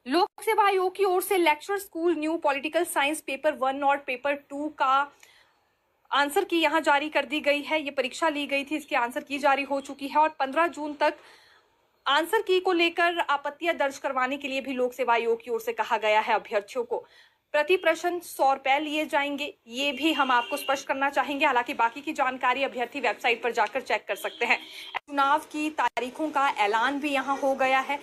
लोक सेवा आयोग की ओर से lecture school new political science paper 1 और पेपर 2 का आंसर की यहां जारी कर दी गई है। ये परीक्षा ली गई थी, इसकी आंसर की जारी हो चुकी है और 15 जून तक आंसर की को लेकर आपत्तियां दर्ज करवाने के लिए भी लोक सेवा आयोग की ओर से कहा गया है। अभ्यर्थियों को प्रति प्रश्न 100 रुपए लिए जाएंगे, ये भी हम आपको स्पष्ट करना चाहेंगे। हालांकि बाकी की जानकारी अभ्यर्थी वेबसाइट पर जाकर चेक कर सकते हैं। चुनाव की तारीखों का ऐलान भी यहां हो गया है।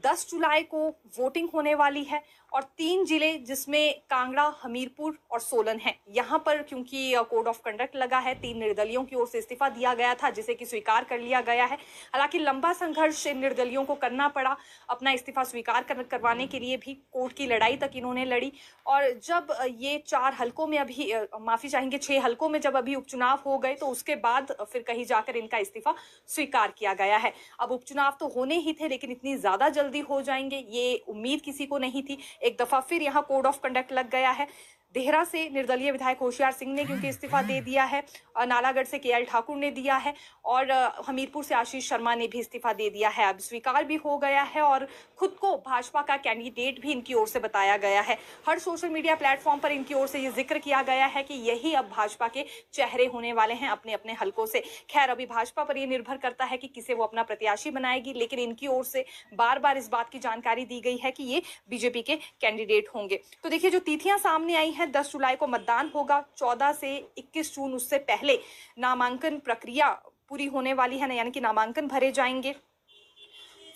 10 जुलाई को वोटिंग होने वाली है और 3 जिले जिसमें कांगड़ा, हमीरपुर और सोलन है, यहाँ पर क्योंकि कोड ऑफ कंडक्ट लगा है, 3 निर्दलियों की ओर से इस्तीफा दिया गया था जिसे कि स्वीकार कर लिया गया है। हालांकि लंबा संघर्ष इन निर्दलियों को करना पड़ा, अपना इस्तीफा स्वीकार करवाने के लिए भी कोर्ट की लड़ाई तक इन्होंने लड़ी। और जब ये 4 हलकों में अभी माफी चाहेंगे 6 हलकों में जब अभी उपचुनाव हो गए तो उसके बाद फिर कहीं जाकर इनका इस्तीफा स्वीकार किया गया है। अब उपचुनाव तो होने ही थे लेकिन इतनी ज्यादा जल्दी हो जाएंगे ये उम्मीद किसी को नहीं थी। एक दफा फिर यहाँ कोड ऑफ कंडक्ट लग गया है। देहरा से निर्दलीय विधायक होशियार सिंह ने क्योंकि इस्तीफा दे दिया है, नालागढ़ से केएल ठाकुर ने दिया है और हमीरपुर से आशीष शर्मा ने भी इस्तीफा दे दिया है। अब स्वीकार भी हो गया है और खुद को भाजपा का कैंडिडेट भी इनकी ओर से बताया गया है। हर सोशल मीडिया प्लेटफॉर्म पर इनकी ओर से ये जिक्र किया गया है कि यही अब भाजपा के चेहरे होने वाले हैं अपने अपने हलकों से। खैर अभी भाजपा पर यह निर्भर करता है कि किसे वो अपना प्रत्याशी बनाएगी, लेकिन इनकी ओर से बार बार इस बात की जानकारी दी गई है कि ये बीजेपी के कैंडिडेट होंगे। तो देखिए जो तिथियां सामने आई हैं, 10 जुलाई को मतदान होगा, 14 से 21 जून उससे पहले नामांकन प्रक्रिया पूरी होने वाली है, यानी कि नामांकन भरे जाएंगे।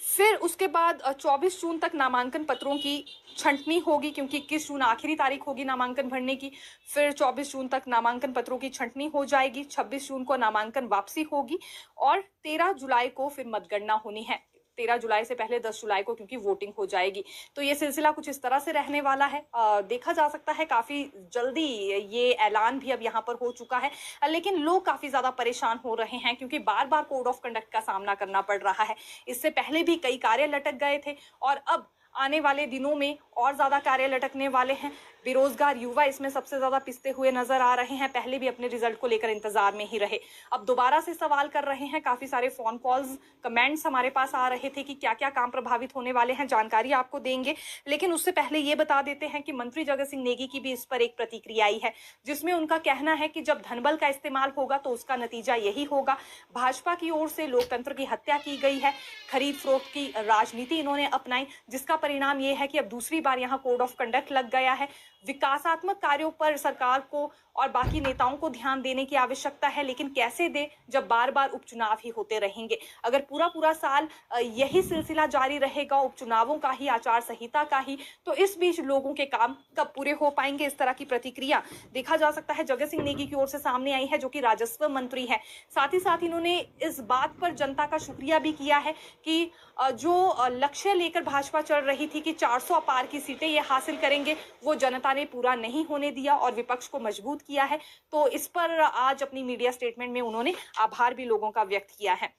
फिर उसके बाद 24 जून तक नामांकन पत्रों की छंटनी होगी क्योंकि 21 जून आखिरी तारीख होगी नामांकन भरने की। फिर 24 जून तक नामांकन पत्रों की छंटनी हो जाएगी, 26 जून को नामांकन वापसी होगी और 13 जुलाई को फिर मतगणना होनी है। 13 जुलाई से पहले 10 जुलाई को क्योंकि वोटिंग हो जाएगी। तो ये सिलसिला कुछ इस तरह से रहने वाला है। देखा जा सकता है काफी जल्दी ये ऐलान भी अब यहाँ पर हो चुका है, लेकिन लोग काफी ज्यादा परेशान हो रहे हैं क्योंकि बार बार कोड ऑफ कंडक्ट का सामना करना पड़ रहा है। इससे पहले भी कई कार्य लटक गए थे और अब आने वाले दिनों में और ज्यादा कार्य लटकने वाले हैं। बेरोजगार युवा इसमें सबसे ज्यादा पिसते हुए नजर आ रहे हैं। पहले भी अपने रिजल्ट को लेकर इंतजार में ही रहे, अब दोबारा से सवाल कर रहे हैं। काफी सारे फोन कॉल्स, कमेंट्स हमारे पास आ रहे थे कि क्या क्या काम प्रभावित होने वाले हैं, जानकारी आपको देंगे। लेकिन उससे पहले ये बता देते हैं कि मंत्री जगत सिंह नेगी की भी इस पर एक प्रतिक्रिया आई है जिसमें उनका कहना है कि जब धनबल का इस्तेमाल होगा तो उसका नतीजा यही होगा। भाजपा की ओर से लोकतंत्र की हत्या की गई है, खरीद फरोख्त की राजनीति इन्होंने अपनाई, जिसका परिणाम ये है कि अब दूसरी बार यहाँ कोड ऑफ कंडक्ट लग गया है। विकासात्मक कार्यों पर सरकार को और बाकी नेताओं को ध्यान देने की आवश्यकता है, लेकिन कैसे दे जब बार बार उपचुनाव ही होते रहेंगे। अगर पूरा पूरा साल यही सिलसिला जारी रहेगा, उपचुनावों का ही, आचार संहिता का ही, तो इस बीच लोगों के काम कब पूरे हो पाएंगे। इस तरह की प्रतिक्रिया देखा जा सकता है जगत सिंह नेगी की ओर से सामने आई है, जो कि राजस्व मंत्री है। साथ ही साथ इन्होंने इस बात पर जनता का शुक्रिया भी किया है कि जो लक्ष्य लेकर भाजपा चल रही थी कि 400 पार की सीटें ये हासिल करेंगे, वो जनता ने पूरा नहीं होने दिया और विपक्ष को मजबूत किया है। तो इस पर आज अपनी मीडिया स्टेटमेंट में उन्होंने आभार भी लोगों का व्यक्त किया है।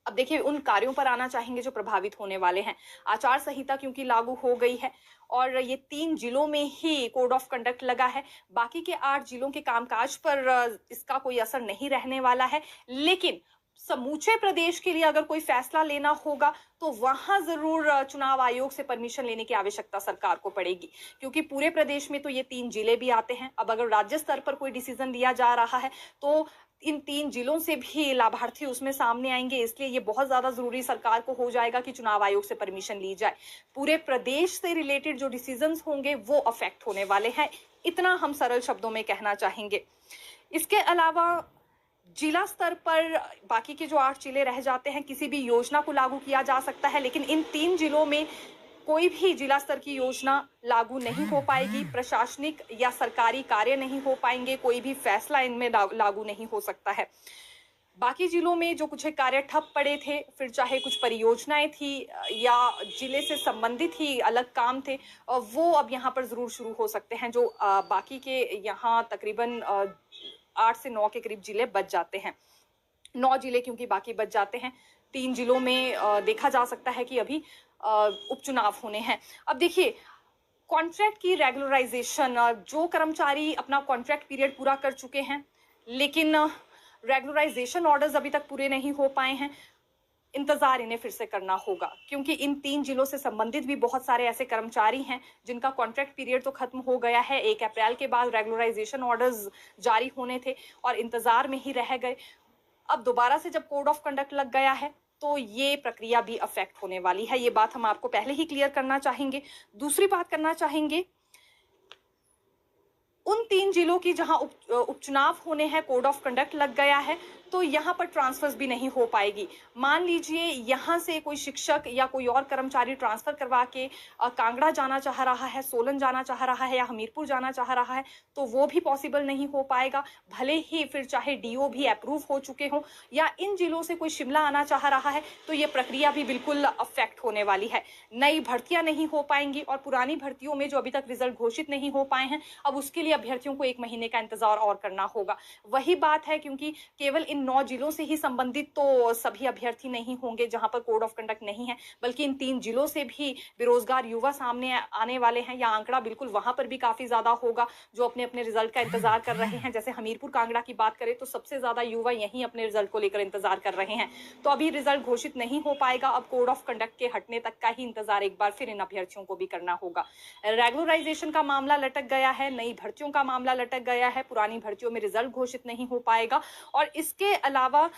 अब देखिए उन कार्यों पर आना चाहेंगे जो प्रभावित होने वाले हैं। आचार संहिता क्योंकि लागू हो गई है और ये 3 जिलों में ही कोड ऑफ कंडक्ट लगा है, बाकी के 8 जिलों के कामकाज पर इसका कोई असर नहीं रहने वाला है। लेकिन समूचे प्रदेश के लिए अगर कोई फैसला लेना होगा तो वहां जरूर चुनाव आयोग से परमिशन लेने की आवश्यकता सरकार को पड़ेगी, क्योंकि पूरे प्रदेश में तो ये 3 जिले भी आते हैं। अब अगर राज्य स्तर पर कोई डिसीजन लिया जा रहा है तो इन 3 जिलों से भी लाभार्थी उसमें सामने आएंगे, इसलिए ये बहुत ज्यादा जरूरी सरकार को हो जाएगा कि चुनाव आयोग से परमिशन ली जाए। पूरे प्रदेश से रिलेटेड जो डिसीजंस होंगे वो अफेक्ट होने वाले हैं, इतना हम सरल शब्दों में कहना चाहेंगे। इसके अलावा जिला स्तर पर बाकी के जो 8 जिले रह जाते हैं, किसी भी योजना को लागू किया जा सकता है, लेकिन इन 3 जिलों में कोई भी जिला स्तर की योजना लागू नहीं हो पाएगी। प्रशासनिक या सरकारी कार्य नहीं हो पाएंगे, कोई भी फैसला इनमें लागू नहीं हो सकता है। बाकी जिलों में जो कुछ कार्य ठप पड़े थे, फिर चाहे कुछ परियोजनाएं थी या जिले से संबंधित ही अलग काम थे, वो अब यहाँ पर जरूर शुरू हो सकते हैं। जो बाकी के यहाँ तकरीबन 8 से 9 के करीब जिले बच जाते हैं, 9 जिले क्योंकि बाकी बच जाते हैं। 3 जिलों में देखा जा सकता है कि अभी उपचुनाव होने हैं। अब देखिए कॉन्ट्रैक्ट की रेगुलराइजेशन, जो कर्मचारी अपना कॉन्ट्रैक्ट पीरियड पूरा कर चुके हैं लेकिन रेगुलराइजेशन ऑर्डर्स अभी तक पूरे नहीं हो पाए हैं, इंतजार इन्हें फिर से करना होगा, क्योंकि इन 3 जिलों से संबंधित भी बहुत सारे ऐसे कर्मचारी हैं जिनका कॉन्ट्रैक्ट पीरियड तो खत्म हो गया है। 1 अप्रैल के बाद रेगुलराइजेशन ऑर्डर्स जारी होने थे और इंतजार में ही रह गए। अब दोबारा से जब कोड ऑफ कंडक्ट लग गया है तो ये प्रक्रिया भी अफेक्ट होने वाली है। ये बात हम आपको पहले ही क्लियर करना चाहेंगे। दूसरी बात करना चाहेंगे, उन 3 जिलों की जहां उपचुनाव होने हैं, कोड ऑफ कंडक्ट लग गया है, तो यहाँ पर ट्रांसफर्स भी नहीं हो पाएगी। मान लीजिए यहाँ से कोई शिक्षक या कोई और कर्मचारी ट्रांसफर करवा के कांगड़ा जाना चाह रहा है, सोलन जाना चाह रहा है या हमीरपुर जाना चाह रहा है, तो वो भी पॉसिबल नहीं हो पाएगा। भले ही फिर चाहे डीओ भी अप्रूव हो चुके हों, या इन जिलों से कोई शिमला आना चाह रहा है, तो ये प्रक्रिया भी बिल्कुल अफेक्ट होने वाली है। नई भर्तियां नहीं हो पाएंगी और पुरानी भर्तियों में जो अभी तक रिजल्ट घोषित नहीं हो पाए हैं, अब उसके लिए अभ्यर्थियों को 1 महीने का इंतजार और करना होगा। वही बात है, क्योंकि केवल इन 9 जिलों से ही संबंधित तो सभी अभ्यर्थी नहीं होंगे जहां पर कोड ऑफ कंडक्ट नहीं है, बल्कि इन 3 जिलों से भी बेरोजगार युवा सामने आने वाले हैं। या आंकड़ा बिल्कुल वहां पर भी काफी ज्यादा होगा जो अपने अपने रिजल्ट का इंतजार कर रहे हैं। जैसे हमीरपुर कांगड़ा की बात करें तो सबसे ज्यादा युवा यहीं अपने रिजल्ट को लेकर इंतजार कर रहे हैं। तो अभी रिजल्ट घोषित नहीं हो पाएगा। अब कोड ऑफ कंडक्ट के हटने तक का ही इंतजार एक बार फिर इन अभ्यर्थियों को भी करना होगा। रेगुलराइजेशन का मामला लटक गया है, नई भर्तियों का मामला लटक गया है, पुरानी भर्तियों में रिजल्ट घोषित नहीं हो पाएगा और इसके अलावा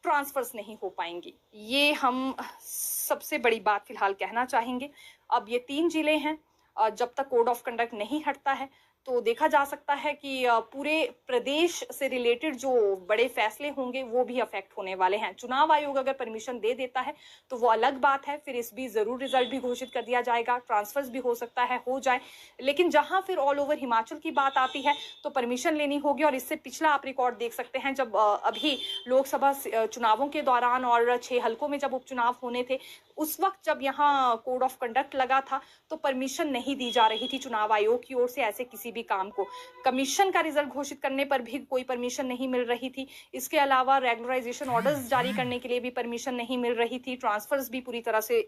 ट्रांसफर्स नहीं हो पाएंगी। ये हम सबसे बड़ी बात फिलहाल कहना चाहेंगे। अब ये 3 जिले हैं, जब तक कोड ऑफ कंडक्ट नहीं हटता है तो देखा जा सकता है कि पूरे प्रदेश से रिलेटेड जो बड़े फैसले होंगे वो भी अफेक्ट होने वाले हैं। चुनाव आयोग अगर परमिशन दे देता है तो वो अलग बात है, फिर इस बीच जरूर रिजल्ट भी घोषित कर दिया जाएगा, ट्रांसफर्स भी हो सकता है हो जाए। लेकिन जहां फिर ऑल ओवर हिमाचल की बात आती है तो परमिशन लेनी होगी। और इससे पिछला आप रिकॉर्ड देख सकते हैं, जब अभी लोकसभा चुनावों के दौरान और 6 हलकों में जब उपचुनाव होने थे, उस वक्त जब यहाँ कोड ऑफ कंडक्ट लगा था तो परमिशन नहीं दी जा रही थी चुनाव आयोग की ओर से ऐसे किसी भी काम को। कमीशन का रिजल्ट घोषित करने पर भी कोई परमिशन नहीं मिल रही थी। इसके अलावा रेगुलराइजेशन ऑर्डर्स जारी करने के लिए भी परमिशन नहीं मिल रही थी। ट्रांसफर्स भी पूरी तरह से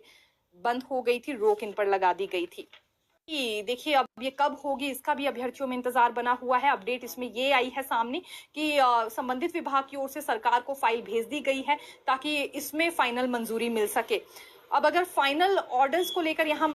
बंद हो गई थी, रोक इन पर लगा दी गई थी। देखिए अब ये कब होगी इसका भी अभ्यर्थियों में इंतजार बना हुआ है। अपडेट इसमें ये आई है सामने कि संबंधित विभाग की ओर से सरकार को फाइल भेज दी गई है ताकि इसमें फाइनल मंजूरी मिल सके। अब अगर फाइनल ऑर्डर्स को लेकर यहाँ